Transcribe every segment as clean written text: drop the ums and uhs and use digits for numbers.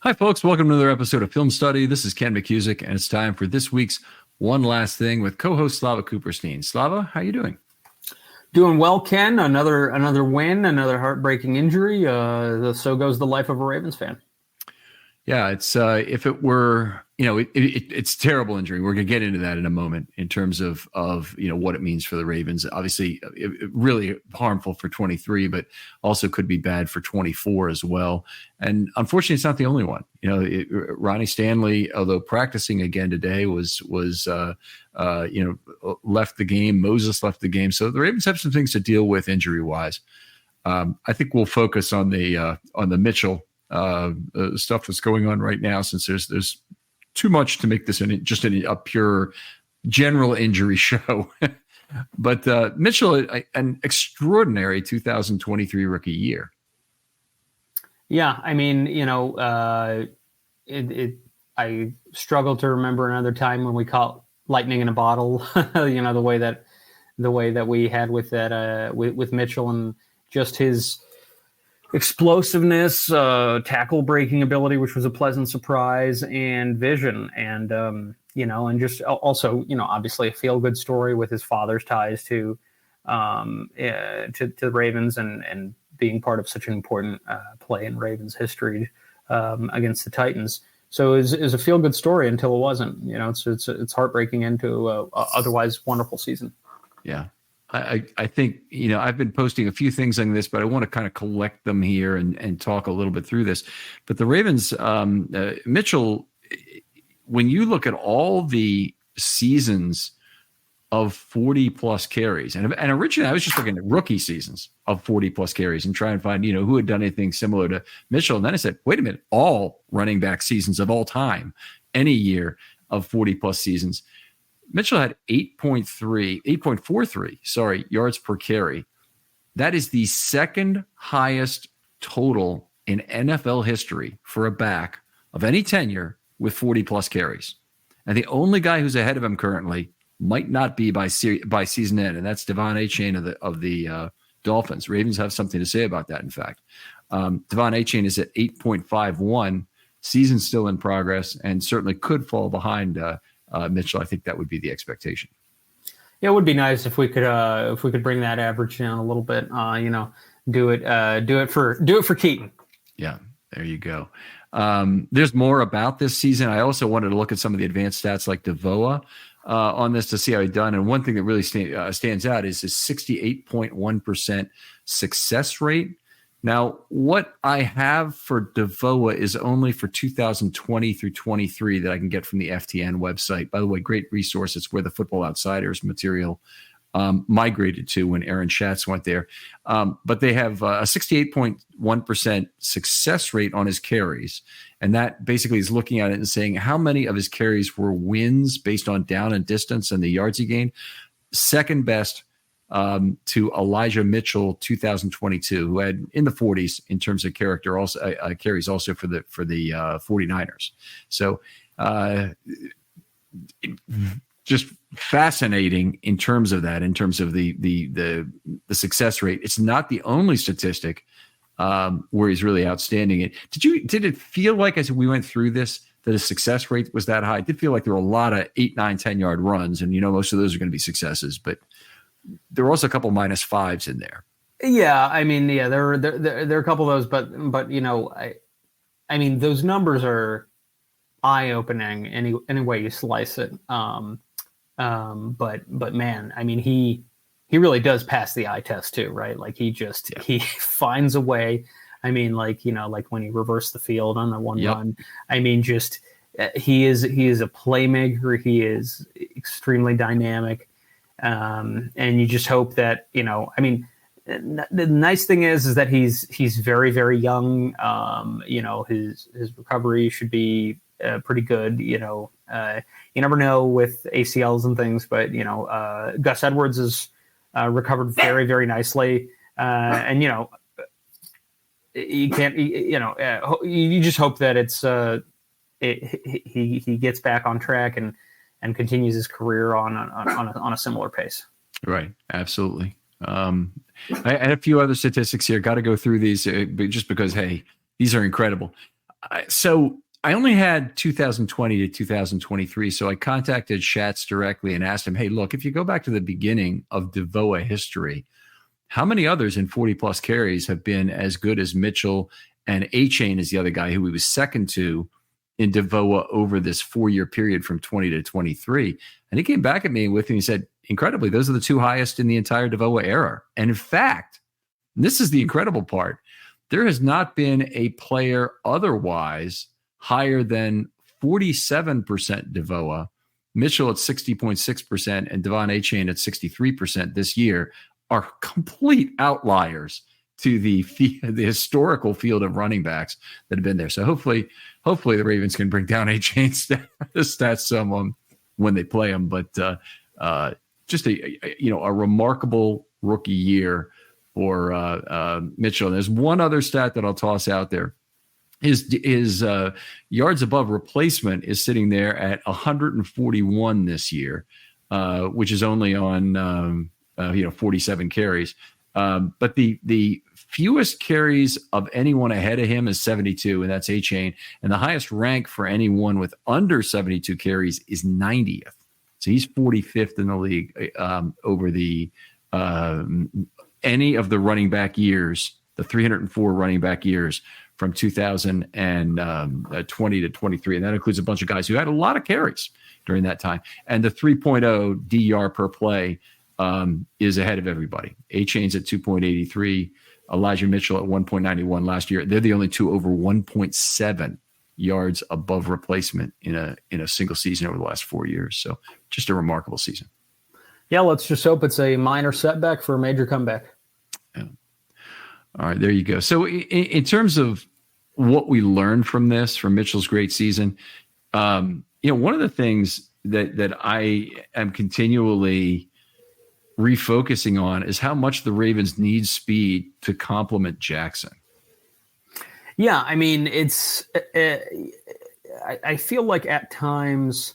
Hi, folks. Welcome to another episode of Film Study. This is Ken McCusick, and it's time for this week's One Last Thing with co-host Slava Cooperstein. Slava, how you doing? Doing well, Ken. Another win, another heartbreaking injury. So goes the life of a Ravens fan. Yeah, it's if it were, it's a terrible injury. We're going to get into that in a moment in terms of what it means for the Ravens. Obviously, really harmful for 23, but also could be bad for 24 as well. And unfortunately, it's not the only one. Ronnie Stanley, although practicing again today, was left the game. Moses left the game. So the Ravens have some things to deal with injury wise. I think we'll focus on the Mitchell stuff that's going on right now, since there's too much to make this a pure general injury show. But Mitchell, an extraordinary 2023 rookie year. Yeah, I mean, I struggle to remember another time when we caught lightning in a bottle. The way that we had with that with Mitchell, and just his explosiveness, tackle breaking ability, which was a pleasant surprise, and vision, and and just also obviously a feel good story with his father's ties to the Ravens, and being part of such an important play in Ravens history against the Titans. So it was a feel good story until it wasn't. It's heartbreaking into a otherwise wonderful season. Yeah. I think, I've been posting a few things on this, but I want to kind of collect them here and talk a little bit through this. But the Ravens, Mitchell, when you look at all the seasons of 40 plus carries, and originally I was just looking at rookie seasons of 40 plus carries and try and find, who had done anything similar to Mitchell. And then I said, wait a minute, all running back seasons of all time, any year of 40 plus seasons. Mitchell had 8.43 yards per carry. That is the second highest total in NFL history for a back of any tenure with 40 plus carries. And the only guy who's ahead of him currently might not be by season end, and that's Devon Achane of the Dolphins. Ravens have something to say about that, in fact. Devon Achane is at 8.51. Season's still in progress and certainly could fall behind Mitchell. I think that would be the expectation. Yeah, it would be nice if we could bring that average down a little bit. Do it for Keaton. Yeah, there you go. There's more about this season. I also wanted to look at some of the advanced stats like DeVoa on this to see how he's done. And one thing that really stands out is his 68.1% success rate. Now, what I have for DeVoa is only for 2020 through 23 that I can get from the FTN website. By the way, great resource. It's where the Football Outsiders material migrated to when Aaron Schatz went there. But they have a 68.1% success rate on his carries. And that basically is looking at it and saying how many of his carries were wins based on down and distance and the yards he gained. Second best to Elijah Mitchell 2022, who had in the 40s in terms of character, also carries also for the 49ers. So just fascinating in terms of that, in terms of the success rate. It's not the only statistic where he's really outstanding. Did it feel like, as we went through this, that his success rate was that high? It did feel like there were a lot of 8, 9, 10-yard runs, and most of those are going to be successes, but there were also a couple -5s in there. Yeah, I mean, there are a couple of those, but I mean, those numbers are eye-opening any way you slice it. But man, I mean, he really does pass the eye test too, right? Like he finds a way. I mean, like when he reversed the field on the one run. I mean, just he is a playmaker. He is extremely dynamic. And you just hope that, I mean, the nice thing is that he's very, very young. His recovery should be pretty good. You never know with ACLs and things, but Gus Edwards has recovered very, very nicely. And you can't, you just hope that he gets back on track and continues his career on a similar pace. Right. Absolutely. I had a few other statistics here. Got to go through these just because, hey, these are incredible. So I only had 2020 to 2023. So I contacted Schatz directly and asked him, hey, look, if you go back to the beginning of DeVoa history, how many others in 40 plus carries have been as good as Mitchell, and A-Chain is the other guy who he was second to in DeVoa over this 4-year period from 20 to 23. And he came back at me with me and said, incredibly, those are the two highest in the entire DeVoa era. And in fact, this is the incredible part, there has not been a player otherwise higher than 47% DeVoa, Mitchell at 60.6%, and Devon A-Chain at 63% this year are complete outliers to the historical field of running backs that have been there. So hopefully the Ravens can bring down A-Chain's stats some when they play him. But just a remarkable rookie year for Mitchell. And there's one other stat that I'll toss out there. His yards above replacement is sitting there at 141 this year, which is only on 47 carries. But the fewest carries of anyone ahead of him is 72, and that's A-Chain. And the highest rank for anyone with under 72 carries is 90th. So he's 45th in the league over the any of the running back years, the 304 running back years from 2020 to 23. And that includes a bunch of guys who had a lot of carries during that time. And the 3.0 DR per play is ahead of everybody. A-Chain's at 2.83, Elijah Mitchell at 1.91 last year. They're the only two over 1.7 yards above replacement in a single season over the last 4 years. So just a remarkable season. Yeah, let's just hope it's a minor setback for a major comeback. Yeah. All right, there you go. So in terms of what we learned from Mitchell's great season, one of the things that I am continually refocusing on is how much the Ravens need speed to complement Jackson. Yeah, I mean, I feel like at times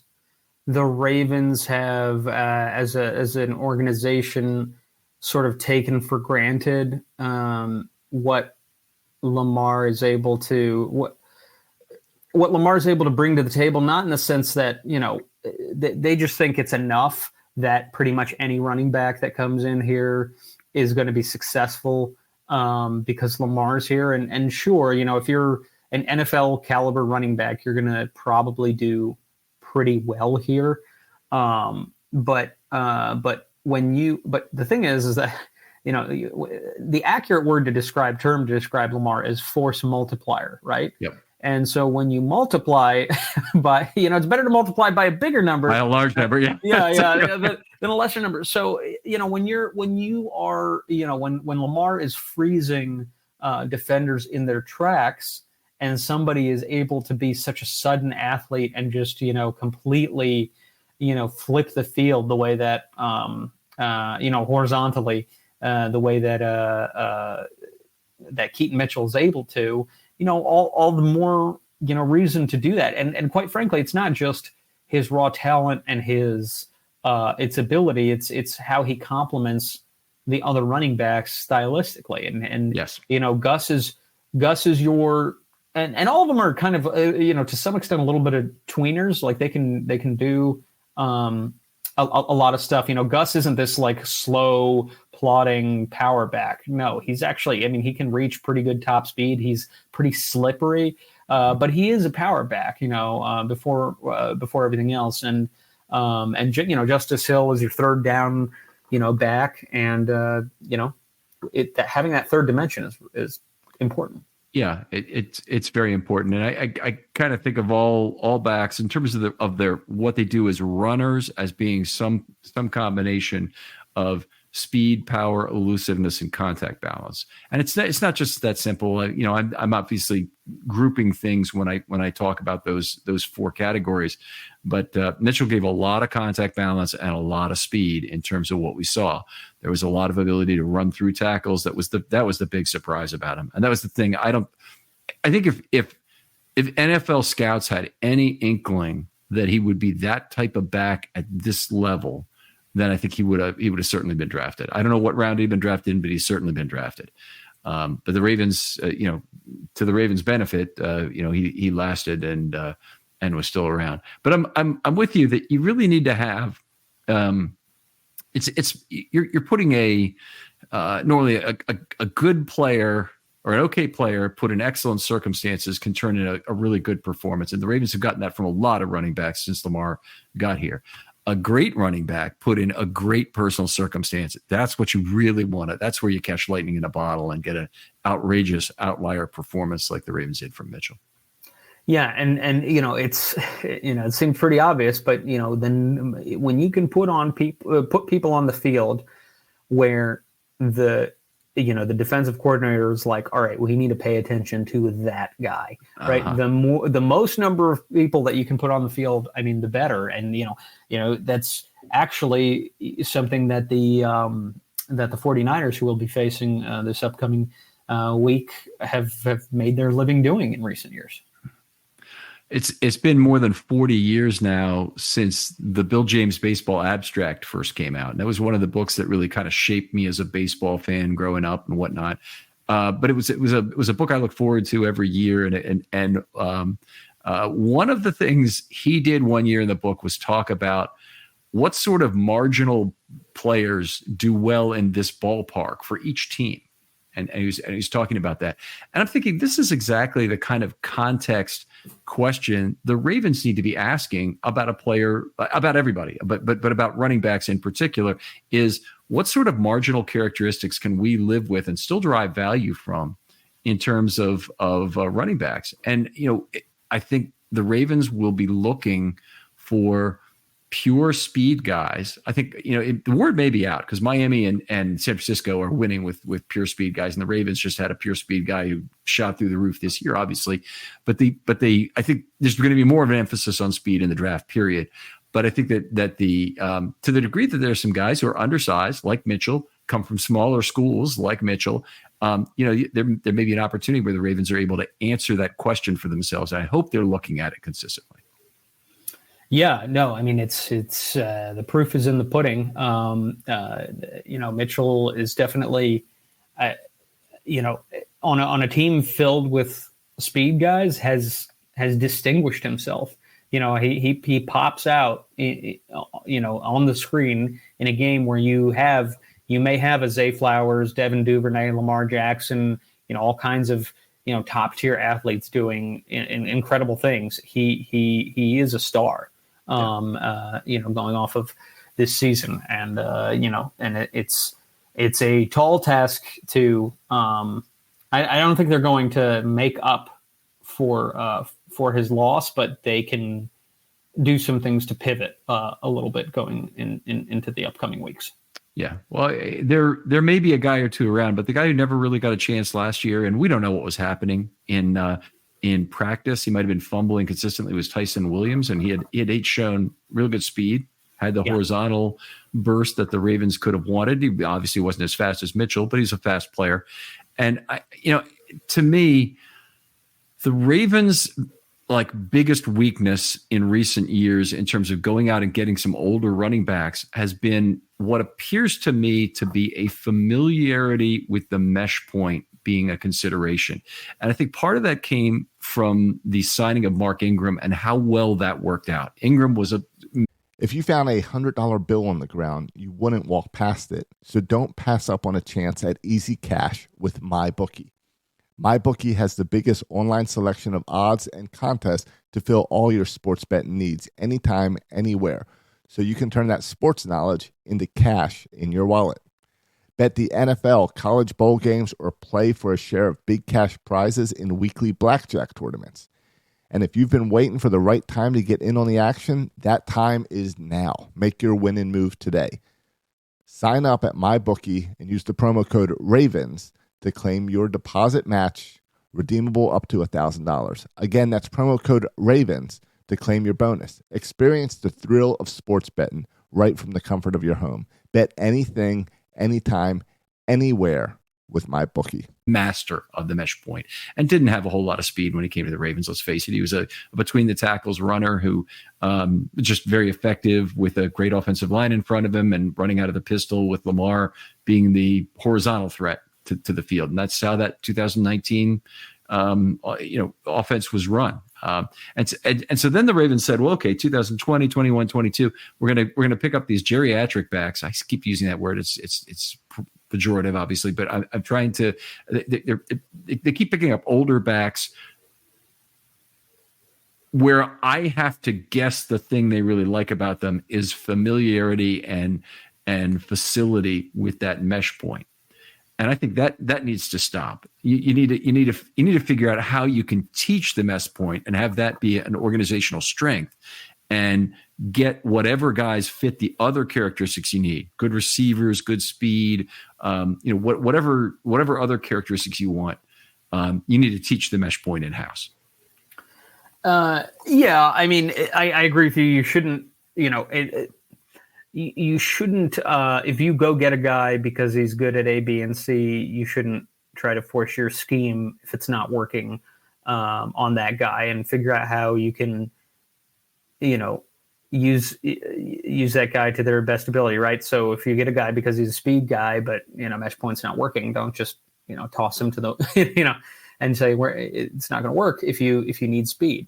the Ravens have, as an organization, sort of taken for granted what Lamar is able to what Lamar is able to bring to the table. Not in the sense that they just think it's enough that pretty much any running back that comes in here is going to be successful because Lamar's here. And sure, if you're an NFL caliber running back, you're going to probably do pretty well here. But the thing is that, the accurate term to describe Lamar is force multiplier, right? Yep. And so when you multiply by, it's better to multiply by a bigger number. By a large number, yeah. than a lesser number. So, when Lamar is freezing defenders in their tracks and somebody is able to be such a sudden athlete and just, completely, flip the field the way that, horizontally, the way that Keaton Mitchell is able to, all the more, reason to do that. And quite frankly, it's not just his raw talent and his its ability. It's how he complements the other running backs stylistically. And yes, Gus is your, and all of them are kind of, to some extent a little bit of tweeners. Like they can do a lot of stuff. Gus isn't this like slow plodding power back. No, he's actually, he can reach pretty good top speed. He's pretty slippery, but he is a power back, before everything else. And Justice Hill is your third down, back. And, having that third dimension is important. Yeah, it's very important. And I kind of think of all backs in terms of their what they do as runners as being some combination of speed, power, elusiveness, and contact balance. And it's not just that simple. I'm obviously grouping things when I talk about those four categories. But Mitchell gave a lot of contact balance and a lot of speed in terms of what we saw. There was a lot of ability to run through tackles. That was the big surprise about him. And that was the thing. I think if NFL scouts had any inkling that he would be that type of back at this level, then I think he would have certainly been drafted. I don't know what round he'd been drafted in, but he's certainly been drafted. But the Ravens, to the Ravens' benefit, he lasted and was still around. But I'm with you that you really need to have. You're putting normally a good player or an okay player put in excellent circumstances can turn in a really good performance. And the Ravens have gotten that from a lot of running backs since Lamar got here. A great running back put in a great personal circumstance. That's what you really want. That's where you catch lightning in a bottle and get an outrageous outlier performance like the Ravens did from Mitchell. Yeah, and it seems pretty obvious, but then when you can put people on the field where the defensive coordinator is like, all right, we need to pay attention to that guy, right? The most number of people that you can put on the field, I mean, the better. And that's actually something that the 49ers, who will be facing this upcoming week, have made their living doing in recent years. It's been more than 40 years now since the Bill James Baseball Abstract first came out. And that was one of the books that really kind of shaped me as a baseball fan growing up and whatnot. But it was a book I look forward to every year. And one of the things he did one year in the book was talk about what sort of marginal players do well in this ballpark for each team. And he was talking about that. And I'm thinking, this is exactly the kind of context question the Ravens need to be asking about a player, about everybody, but about running backs in particular, is what sort of marginal characteristics can we live with and still derive value from in terms of running backs? And, I think the Ravens will be looking for pure speed guys. I think, the word may be out because Miami and San Francisco are winning with pure speed guys. And the Ravens just had a pure speed guy who shot through the roof this year, obviously. But I think there's going to be more of an emphasis on speed in the draft period. But I think that to the degree that there are some guys who are undersized, like Mitchell, come from smaller schools like Mitchell, there may be an opportunity where the Ravens are able to answer that question for themselves. I hope they're looking at it consistently. Yeah, no, I mean, it's the proof is in the pudding. Mitchell is definitely, on a team filled with speed guys has distinguished himself. He pops out, on the screen in a game where you may have a Zay Flowers, Devin Duvernay, Lamar Jackson, all kinds of, top tier athletes doing incredible things. He is a star. Going off of this season, and it's a tall task to. I don't think they're going to make up for his loss, but they can do some things to pivot a little bit going into the upcoming weeks. Yeah, well, there may be a guy or two around, but the guy who never really got a chance last year, and we don't know what was happening in practice, he might have been fumbling consistently, was Tyson Williams, and he had shown real good speed, had the horizontal burst that the Ravens could have wanted. He obviously wasn't as fast as Mitchell, but he's a fast player. And to me, the Ravens' biggest weakness in recent years in terms of going out and getting some older running backs has been what appears to me to be a familiarity with the mesh point being a consideration. And I think part of that came from the signing of Mark Ingram and how well that worked out. Ingram was If you found $100 bill on the ground, you wouldn't walk past it. So don't pass up on a chance at easy cash with MyBookie. MyBookie has the biggest online selection of odds and contests to fill all your sports betting needs anytime, anywhere. So you can turn that sports knowledge into cash in your wallet. Bet the NFL, college bowl games, or play for a share of big cash prizes in weekly blackjack tournaments. And if you've been waiting for the right time to get in on the action, that time is now. Make your winning move today. Sign up at MyBookie and use the promo code RAVENS to claim your deposit match, redeemable up to $1,000. Again, that's promo code RAVENS to claim your bonus. Experience the thrill of sports betting right from the comfort of your home. Bet anything, anytime, anywhere with MyBookie. Master of the mesh point and didn't have a whole lot of speed when he came to the Ravens. Let's face it. He was a between the tackles runner who just very effective with a great offensive line in front of him and running out of the pistol with Lamar being the horizontal threat to the field, and that's how that 2019 offense was run. And so then the Ravens said, well, okay, 2020, 21, 22, we're gonna pick up these geriatric backs. I keep using that word. It's pejorative, obviously, but I'm trying to. They keep picking up older backs, where I have to guess the thing they really like about them is familiarity and facility with that mesh point. And I think that needs to stop. You need to figure out how you can teach the mesh point and have that be an organizational strength, and get whatever guys fit the other characteristics you need. Good receivers, good speed, whatever other characteristics you want. You need to teach the mesh point in house. Yeah, I mean, I agree with you. You shouldn't, you shouldn't, if you go get a guy because he's good at A, B, and C, you shouldn't try to force your scheme if it's not working on that guy, and figure out how you can, use that guy to their best ability, right? So if you get a guy because he's a speed guy, but mesh point's not working, don't just toss him to the and say it's not going to work if you need speed.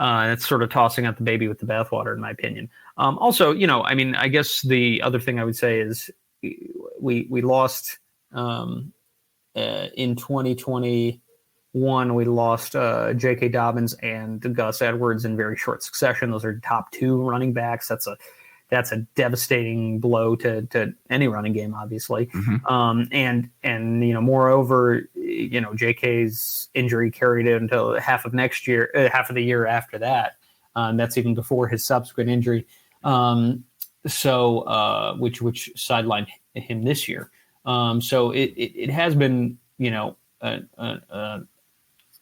It's sort of tossing out the baby with the bathwater, in my opinion. Also, I guess the other thing I would say is we lost in 2021. We lost J.K. Dobbins and Gus Edwards in very short succession. Those are top two running backs. That's a devastating blow to any running game, obviously. Mm-hmm. Moreover, J.K.'s injury carried it until half of the year after that. That's even before his subsequent injury. Which sidelined him this year. So it has been,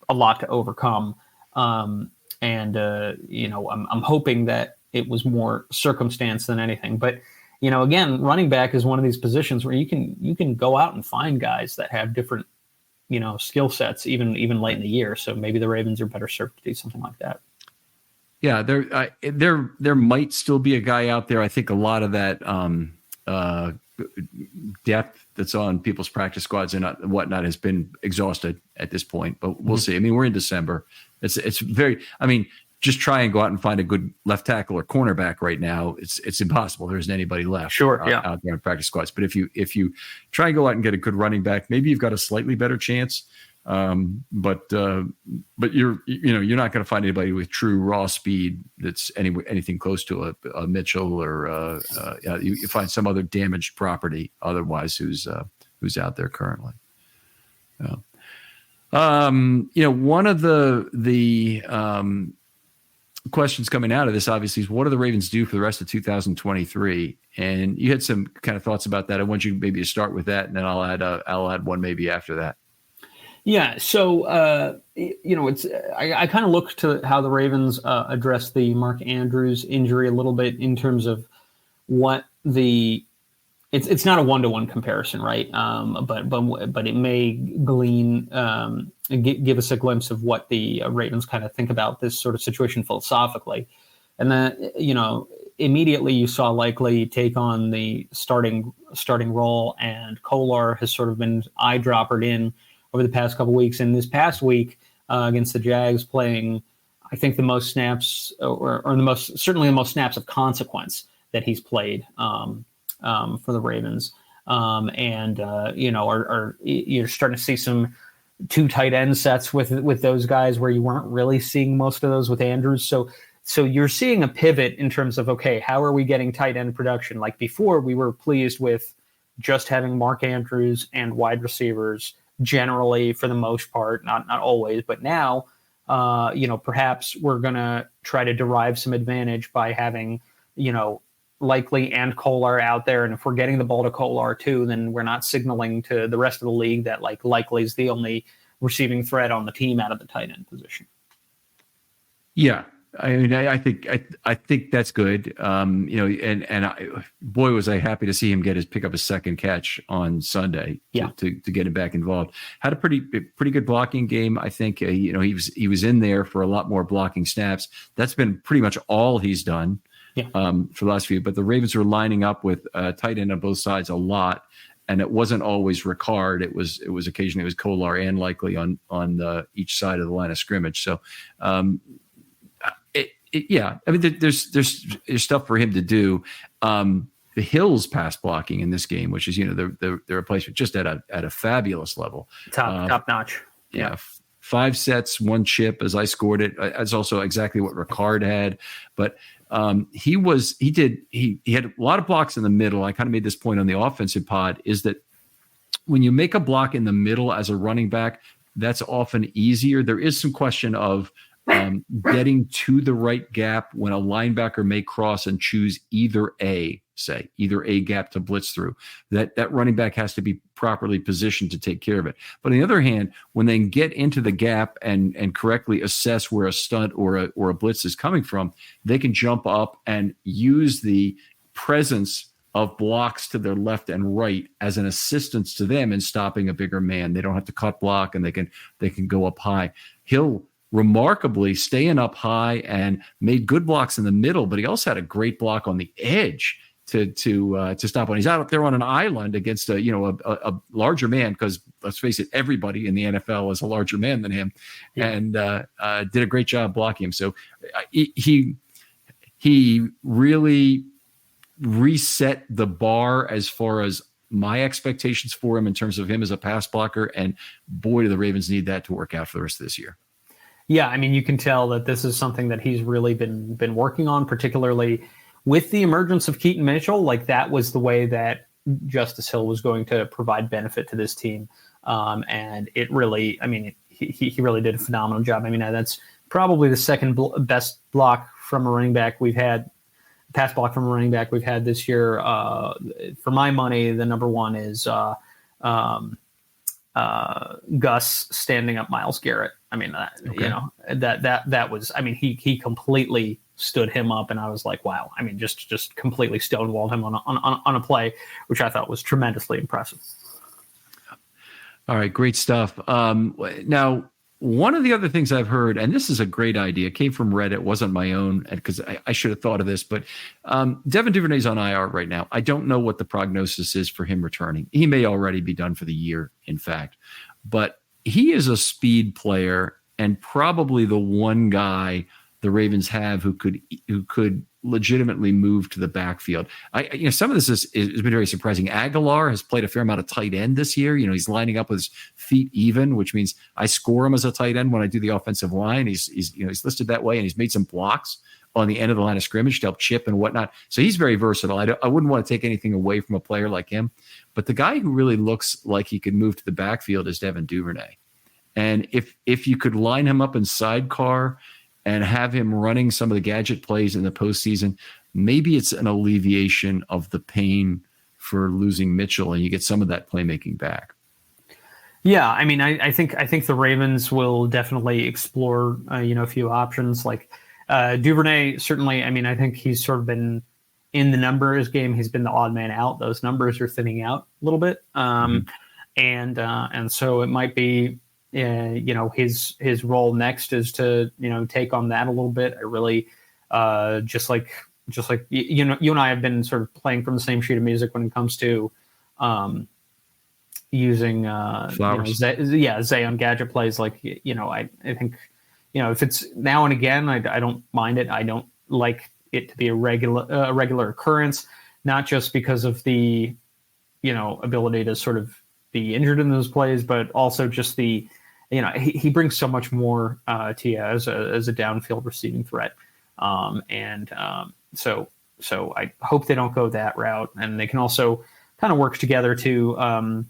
a lot to overcome. I'm hoping that it was more circumstance than anything. But, again, running back is one of these positions where you can go out and find guys that have different, skill sets, even late in the year. So maybe the Ravens are better served to do something like that. Yeah, there might still be a guy out there. I think a lot of that depth that's on people's practice squads and whatnot has been exhausted at this point. But we'll see. I mean, we're in December. It's very. I mean, just try and go out and find a good left tackle or cornerback right now. It's impossible. There isn't anybody left. Sure, out there in practice squads. But if you try and go out and get a good running back, maybe you've got a slightly better chance. But you're not going to find anybody with true raw speed that's anything close to a Mitchell or you find some other damaged property otherwise who's out there currently. One of the questions coming out of this obviously is, what do the Ravens do for the rest of 2023? And you had some kind of thoughts about that. I want you maybe to start with that, and then I'll add one maybe after that. Yeah, so it's I kind of look to how the Ravens address the Mark Andrews injury a little bit in terms of what it's not a 1-to-1 comparison, right? But it may glean give us a glimpse of what the Ravens kind of think about this sort of situation philosophically, and then immediately you saw Likely take on the starting role, and Kolar has sort of been eyedroppered in over the past couple of weeks. And this past week against the Jags, playing, I think, the most snaps or certainly the most snaps of consequence that he's played for the Ravens. You're starting to see some 2 tight end sets with those guys where you weren't really seeing most of those with Andrews. So you're seeing a pivot in terms of, okay, how are we getting tight end production? Like before, we were pleased with just having Mark Andrews and wide receivers generally, for the most part, not always, but now, perhaps we're going to try to derive some advantage by having, Likely and Kolar out there. And if we're getting the ball to Kolar too, then we're not signaling to the rest of the league that Likely is the only receiving threat on the team out of the tight end position. Yeah. I mean, I think that's good. Boy, was I happy to see him pick up his second catch on Sunday. To get him back involved. Had a pretty good blocking game. I think he was in there for a lot more blocking snaps. That's been pretty much all he's done for the last few. But the Ravens are lining up with tight end on both sides a lot, and it wasn't always Ricard. It was occasionally it was Kolar and Likely on each side of the line of scrimmage. So, yeah, I mean, there's stuff for him to do. The Hills pass blocking in this game, which is the replacement, just at a fabulous level, top notch. Yeah, 5 sets, 1 chip as I scored it. That's also exactly what Ricard had, but he had a lot of blocks in the middle. I kind of made this point on the offensive pod, is that when you make a block in the middle as a running back, that's often easier. There is some question of getting to the right gap when a linebacker may cross and choose either a gap to blitz through. That running back has to be properly positioned to take care of it. But on the other hand, when they get into the gap and correctly assess where a stunt or a blitz is coming from, they can jump up and use the presence of blocks to their left and right as an assistance to them in stopping a bigger man. They don't have to cut block, and they can go up high. Hill remarkably staying up high and made good blocks in the middle, but he also had a great block on the edge to stop when he's out up there on an island against a larger man, because let's face it, everybody in the NFL is a larger man than him, and did a great job blocking him. So he really reset the bar as far as my expectations for him in terms of him as a pass blocker, and boy, do the Ravens need that to work out for the rest of this year. Yeah, I mean, you can tell that this is something that he's really been working on, particularly with the emergence of Keaton Mitchell. Like, that was the way that Justice Hill was going to provide benefit to this team. And it really, I mean, he really did a phenomenal job. I mean, that's probably the second best block from a running back we've had, pass block from a running back we've had this year. For my money, the number one is Gus standing up Myles Garrett. I mean, that was, I mean, he completely stood him up, and I was like, wow. I mean, just completely stonewalled him on a play, which I thought was tremendously impressive. All right, great stuff. Now, one of the other things I've heard, and this is a great idea, it came from Reddit, wasn't my own, because I should have thought of this, but Devin Duvernay's on IR right now. I don't know what the prognosis is for him returning. He may already be done for the year, in fact, but he is a speed player and probably the one guy the Ravens have who could legitimately move to the backfield. Some of this has been very surprising. Aguilar has played a fair amount of tight end this year. He's lining up with his feet even, which means I score him as a tight end when I do the offensive line. He's listed that way, and he's made some blocks on the end of the line of scrimmage to help chip and whatnot. So he's very versatile. I wouldn't want to take anything away from a player like him, but the guy who really looks like he could move to the backfield is Devin Duvernay. And if you could line him up in sidecar and have him running some of the gadget plays in the postseason, maybe it's an alleviation of the pain for losing Mitchell, and you get some of that playmaking back. Yeah, I mean, I think the Ravens will definitely explore a few options. Like Duvernay, certainly. I mean, I think he's sort of been in the numbers game. He's been the odd man out. Those numbers are thinning out a little bit, and so it might be. His role next is to take on that a little bit. I really just like you and I have been sort of playing from the same sheet of music when it comes to using Zay on gadget plays. Like I think if it's now and again, I don't mind it. I don't like it to be a regular occurrence, not just because of the ability to sort of be injured in those plays, but also just the he brings so much more to you as a downfield receiving threat. So I hope they don't go that route, and they can also kind of work together to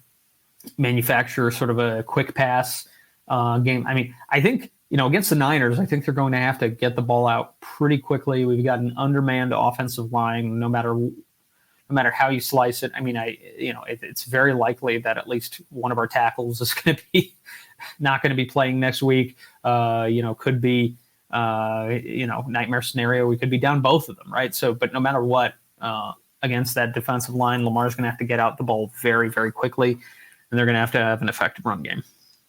manufacture sort of a quick pass game. I mean, I think, against the Niners, I think they're going to have to get the ball out pretty quickly. We've got an undermanned offensive line, no matter how you slice it. I mean, it's very likely that at least one of our tackles is going to be not going to be playing next week. Could be, nightmare scenario. We could be down both of them, right? So, but no matter what, against that defensive line, Lamar's going to have to get out the ball very, very quickly, and they're going to have an effective run game.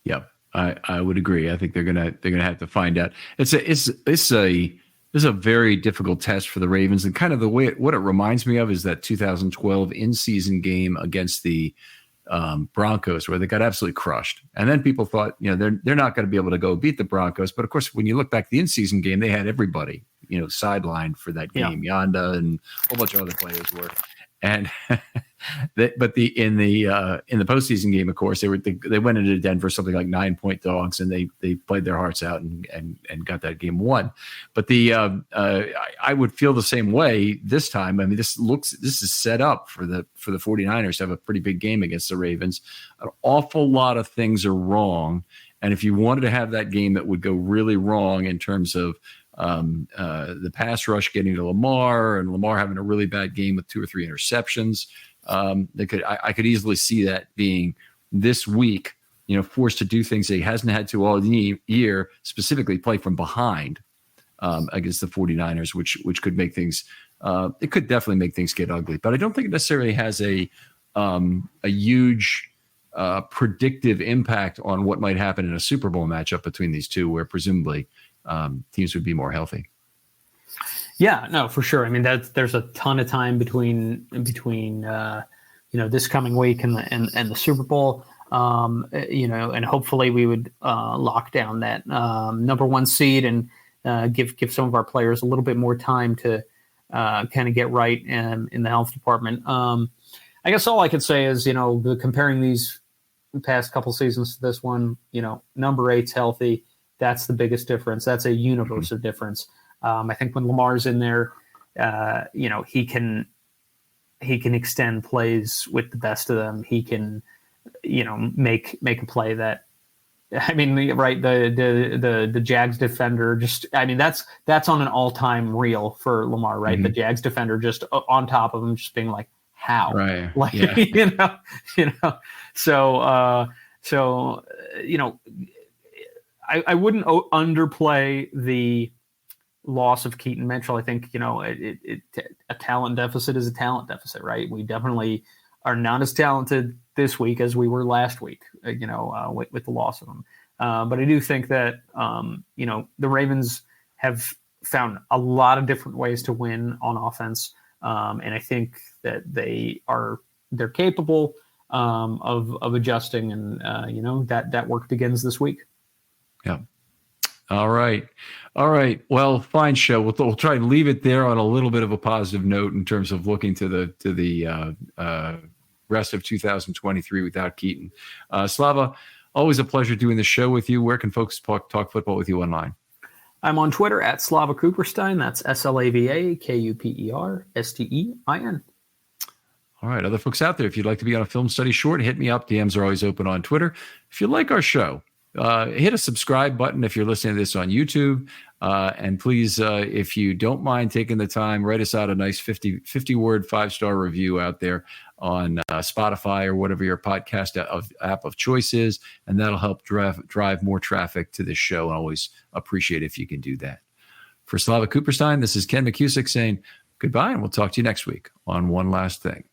Yep, I would agree. I think they're gonna have to find out. It's a very difficult test for the Ravens, and kind of what it reminds me of is that 2012 in-season game against the Broncos, where they got absolutely crushed. And then people thought, they're not going to be able to go beat the Broncos. But of course, when you look back at the in-season game, they had everybody, sidelined for that game. Yanda and a whole bunch of other players were. And in the postseason game, of course, they went into Denver something like 9-point dogs, and they played their hearts out and got that game won. But I would feel the same way this time. I mean, this is set up for the 49ers to have a pretty big game against the Ravens. An awful lot of things are wrong, and if you wanted to have that game that would go really wrong in terms of the pass rush getting to Lamar and Lamar having a really bad game with 2 or 3 interceptions. I could easily see that being this week, forced to do things that he hasn't had to all year, specifically play from behind against the 49ers, which could make things, it could definitely make things get ugly. But I don't think it necessarily has a huge predictive impact on what might happen in a Super Bowl matchup between these two, where presumably teams would be more healthy. Yeah, no, for sure. I mean, there's a ton of time between this coming week and the Super Bowl. And hopefully we would lock down that number 1 seed and give some of our players a little bit more time to kind of get right in the health department. I guess all I could say is, comparing these past couple seasons to this one, number 8's healthy. That's the biggest difference. That's a universe of difference. I think when Lamar's in there, he can extend plays with the best of them. He can, make a play that, I mean, right. The Jags defender that's on an all-time reel for Lamar, right? Mm-hmm. The Jags defender just on top of him, just being like, how? Right. Like, yeah. So I wouldn't underplay the loss of Keaton Mitchell. I think, a talent deficit is a talent deficit, right? We definitely are not as talented this week as we were last week, with the loss of him. But I do think that, the Ravens have found a lot of different ways to win on offense. And I think that they're capable of adjusting, and, that work begins this week. Yeah. All right. Well, fine show. We'll try and leave it there on a little bit of a positive note in terms of looking to the rest of 2023 without Keaton. Slava, always a pleasure doing the show with you. Where can folks talk football with you online? I'm on Twitter at Slava Cooperstein. That's SLAVAKUPERSTEIN. All right. Other folks out there, if you'd like to be on a Film Study short, hit me up. DMs are always open on Twitter. If you like our show, hit a subscribe button if you're listening to this on YouTube. And please, if you don't mind taking the time, write us out a nice 50-word 5-star review out there on Spotify or whatever your podcast app of choice is. And that'll help drive more traffic to this show. I always appreciate it if you can do that. For Slava Cooperstein, this is Ken McCusick saying goodbye, and we'll talk to you next week on One Last Thing.